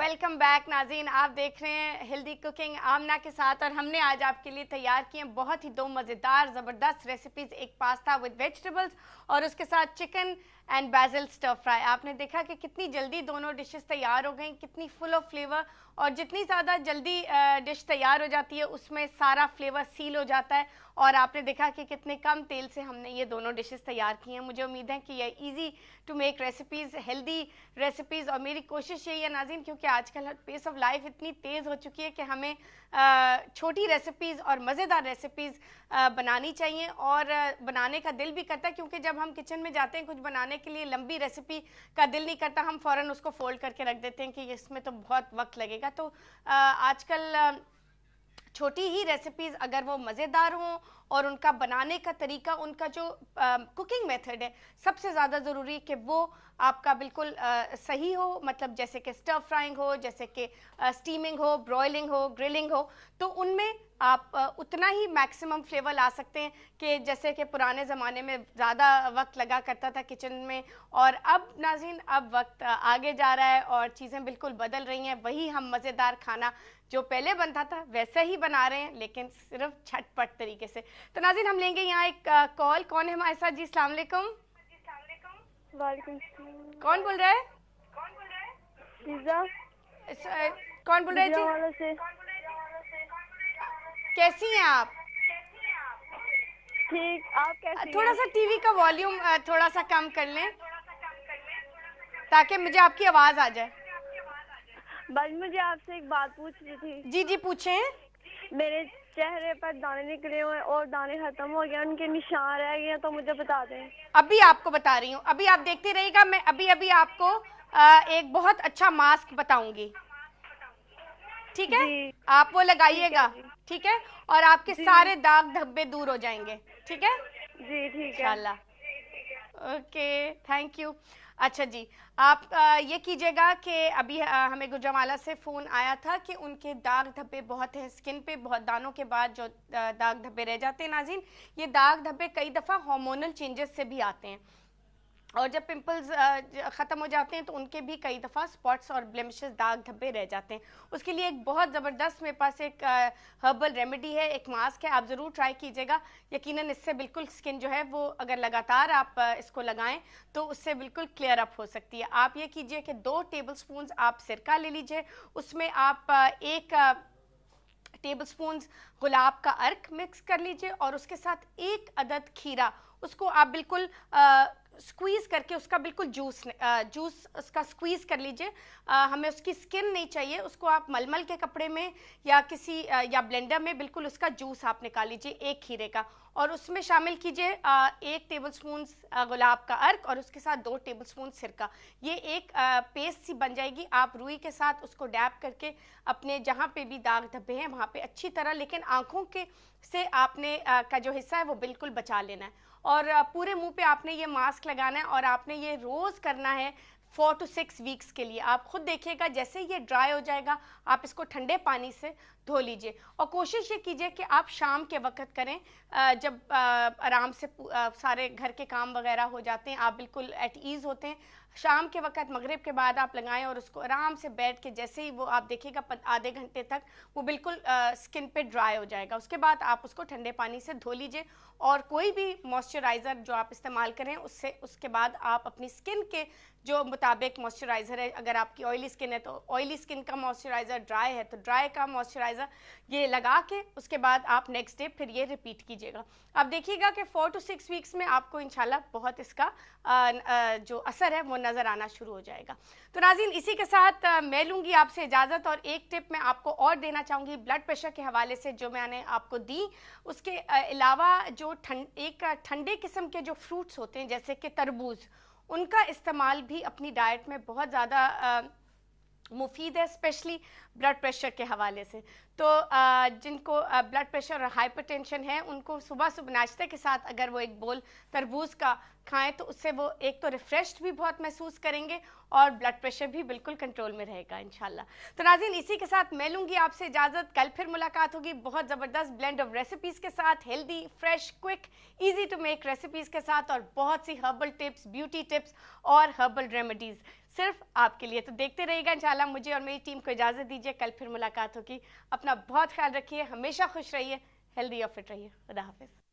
Welcome back नाज़रीन, आप देख रहे हैं हेल्दी कुकिंग आमना के साथ। और हमने आज आपके लिए तैयार किए बहुत ही दो मज़ेदार ज़बरदस्त रेसिपीज़। एक पास्ता विद वेजिटेबल्स और उसके साथ चिकन एंड बैजिल स्टर फ्राई। आपने देखा कि कितनी जल्दी दोनों डिशेस तैयार हो गई, कितनी फुल ऑफ फ्लेवर। और जितनी ज़्यादा जल्दी डिश तैयार हो जाती है उसमें सारा फ्लेवर सील हो जाता है। और आपने देखा कि कितने कम तेल से हमने ये दोनों डिशेस तैयार की हैं। मुझे उम्मीद है कि ये easy to make recipes, healthy recipes. और मेरी कोशिश यही है नाज़रीन, क्योंकि आजकल पेस ऑफ लाइफ इतनी तेज़ हो चुकी है कि हमें छोटी रेसिपीज़ और मज़ेदार रेसिपीज़ बनानी चाहिए। और बनाने का दिल भी करता है, क्योंकि जब हम किचन में जाते हैं कुछ बनाने के लिए, लंबी रेसिपी का दिल नहीं करता, हम फ़ौरन उसको फोल्ड करके रख देते हैं कि इसमें तो बहुत वक्त लगेगा। तो आजकल छोटी ही रेसिपीज़ अगर वो मज़ेदार हों और उनका बनाने का तरीका, उनका जो कुकिंग मेथड है, सबसे ज़्यादा ज़रूरी कि वो आपका बिल्कुल सही हो। मतलब जैसे कि स्टर फ्राइंग हो, जैसे कि स्टीमिंग हो, ब्रॉयलिंग हो, ग्रिलिंग हो, तो उनमें आप उतना ही मैक्सिमम फ्लेवर ला सकते हैं कि जैसे कि पुराने ज़माने में ज़्यादा वक्त लगा करता था किचन में। और अब नाज़रीन, अब वक्त आगे जा रहा है और चीज़ें बिल्कुल बदल रही हैं। वही हम मज़ेदार खाना जो पहले बनता था वैसा ही बना रहे हैं, लेकिन सिर्फ झटपट तरीके से। तो नाज़रीन, हम लेंगे यहाँ एक कॉल। कौन है हमारे साथ जी? अस्सलाम वालेकुम। वालेकुम। कौन बोल रहा है? पिज़्ज़ा। कौन बोल रहे थे? से। कैसी हैं आप? ठीक, आप कैसी थोड़ा सा टीवी का वॉल्यूम थोड़ा सा कम कर लें ताकि मुझे आपकी आवाज़ आ जाए। बस मुझे आपसे एक बात पूछनी थी। जी जी, पूछें। मेरे चेहरे पर दाने निकले हुए और दाने खत्म हो गए, उनके निशान रह गए, तो मुझे बता दें। अभी आपको बता रही हूँ, अभी आप देखते रहिएगा। मैं अभी अभी आपको एक बहुत अच्छा मास्क बताऊंगी, ठीक है? आप वो लगाइएगा, ठीक है? और आपके सारे दाग धब्बे दूर हो जाएंगे, ठीक है? जी ठीक है इंशाल्लाह। Okay, thank you. अच्छा जी, आप ये कीजिएगा कि अभी हमें गुजरावाला से फ़ोन आया था कि उनके दाग धब्बे बहुत हैं स्किन पे। बहुत दानों के बाद जो दाग धब्बे रह जाते हैं नाज़रीन, ये दाग धब्बे कई दफ़ा हार्मोनल चेंजेस से भी आते हैं। और जब पिंपल्स ख़त्म हो जाते हैं तो उनके भी कई दफ़ा स्पॉट्स और ब्लेमिशेस, दाग धब्बे रह जाते हैं। उसके लिए एक बहुत ज़बरदस्त मेरे पास एक हर्बल रेमेडी है, एक मास्क है, आप ज़रूर ट्राई कीजिएगा। यकीनन इससे बिल्कुल स्किन जो है वो, अगर लगातार आप इसको लगाएं तो उससे बिल्कुल क्लियर अप हो सकती है। आप ये कीजिए कि 2 टेबलस्पून आप सिरका ले लीजिए, उसमें आप 1 टेबलस्पून गुलाब का अर्क मिक्स कर लीजिए और उसके साथ 1 अदद खीरा, उसको आप बिल्कुल स्क्वीज़ करके उसका बिल्कुल जूस उसका स्क्वीज़ कर लीजिए। हमें उसकी स्किन नहीं चाहिए, उसको आप मलमल के कपड़े में या किसी या ब्लेंडर में बिल्कुल उसका जूस आप निकाल लीजिए 1 खीरे का। और उसमें शामिल कीजिए 1 टेबलस्पून गुलाब का अर्क और उसके साथ 2 टेबलस्पून सिरका। ये एक पेस्ट सी बन जाएगी। आप रुई के साथ उसको डैब करके अपने जहाँ पे भी दाग धब्बे हैं वहाँ पे अच्छी तरह, लेकिन आँखों के से आपने का जो हिस्सा है वो बिल्कुल बचा लेना है। और पूरे मुंह पे आपने ये मास्क लगाना है और आपने ये रोज़ करना है 4 to 6 वीक्स के लिए। आप खुद देखिएगा जैसे ये ड्राई हो जाएगा आप इसको ठंडे पानी से धो लीजिए। और कोशिश ये कीजिए कि आप शाम के वक्त करें, जब आराम से सारे घर के काम वगैरह हो जाते हैं, आप बिल्कुल एट ईज़ होते हैं। शाम के वक्त मगरिब के बाद आप लगाएं और उसको आराम से बैठ के, जैसे ही वो आप देखिएगा आधे घंटे तक वो बिल्कुल स्किन पे ड्राई हो जाएगा। उसके बाद आप उसको ठंडे पानी से धो लीजिए। और कोई भी मॉइस्चराइज़र जो आप इस्तेमाल करें उससे, उसके बाद आप अपनी स्किन के जो मुताबिक मॉइस्चराइज़र है, अगर आपकी ऑयली स्किन है तो ऑयली स्किन का मॉइस्चराइज़र, ड्राई है तो ड्राई का मॉइस्चराइज़र, ये लगा के उसके बाद आप नेक्स्ट डे फिर ये रिपीट कीजिएगा। आप देखिएगा कि 4 to 6 वीक्स में आपको इंशाल्लाह बहुत इसका जो असर है वो नज़र आना शुरू हो जाएगा। तो नाज़रीन, इसी के साथ मैं लूँगी आपसे इजाज़त। और एक टिप मैं आपको और देना चाहूँगी ब्लड प्रेशर के हवाले से, जो मैंने आपको दी। उसके अलावा जो ठंडे किस्म के जो फ्रूट्स होते हैं जैसे कि तरबूज, उनका इस्तेमाल भी अपनी डाइट में बहुत ज़्यादा मुफीद है, स्पेशली ब्लड प्रेशर के हवाले से। तो जिनको ब्लड प्रेशर और हाइपरटेंशन है, उनको सुबह सुबह नाश्ते के साथ अगर वो एक बोल तरबूज का खाएं तो उससे वो एक तो रिफ़्रेश्ड भी बहुत महसूस करेंगे और ब्लड प्रेशर भी बिल्कुल कंट्रोल में रहेगा इंशाल्लाह। तो नाज़रीन, इसी के साथ मैं लूँगी आपसे इजाज़त। कल फिर मुलाकात होगी बहुत ज़बरदस्त ब्लेंड ऑफ रेसिपीज़ के साथ, healthy, fresh, quick, easy to make recipes के साथ, और बहुत सी हर्बल टिप्स, ब्यूटी टिप्स और हर्बल रेमेडीज़ सिर्फ आपके लिए। तो देखते रहिएगा इंशाल्लाह। मुझे और मेरी टीम को इजाज़त दीजिए, कल फिर मुलाकात होगी। अपना बहुत ख्याल रखिए, हमेशा खुश रहिए, हेल्दी और फिट रहिए। खुदा हाफिज़।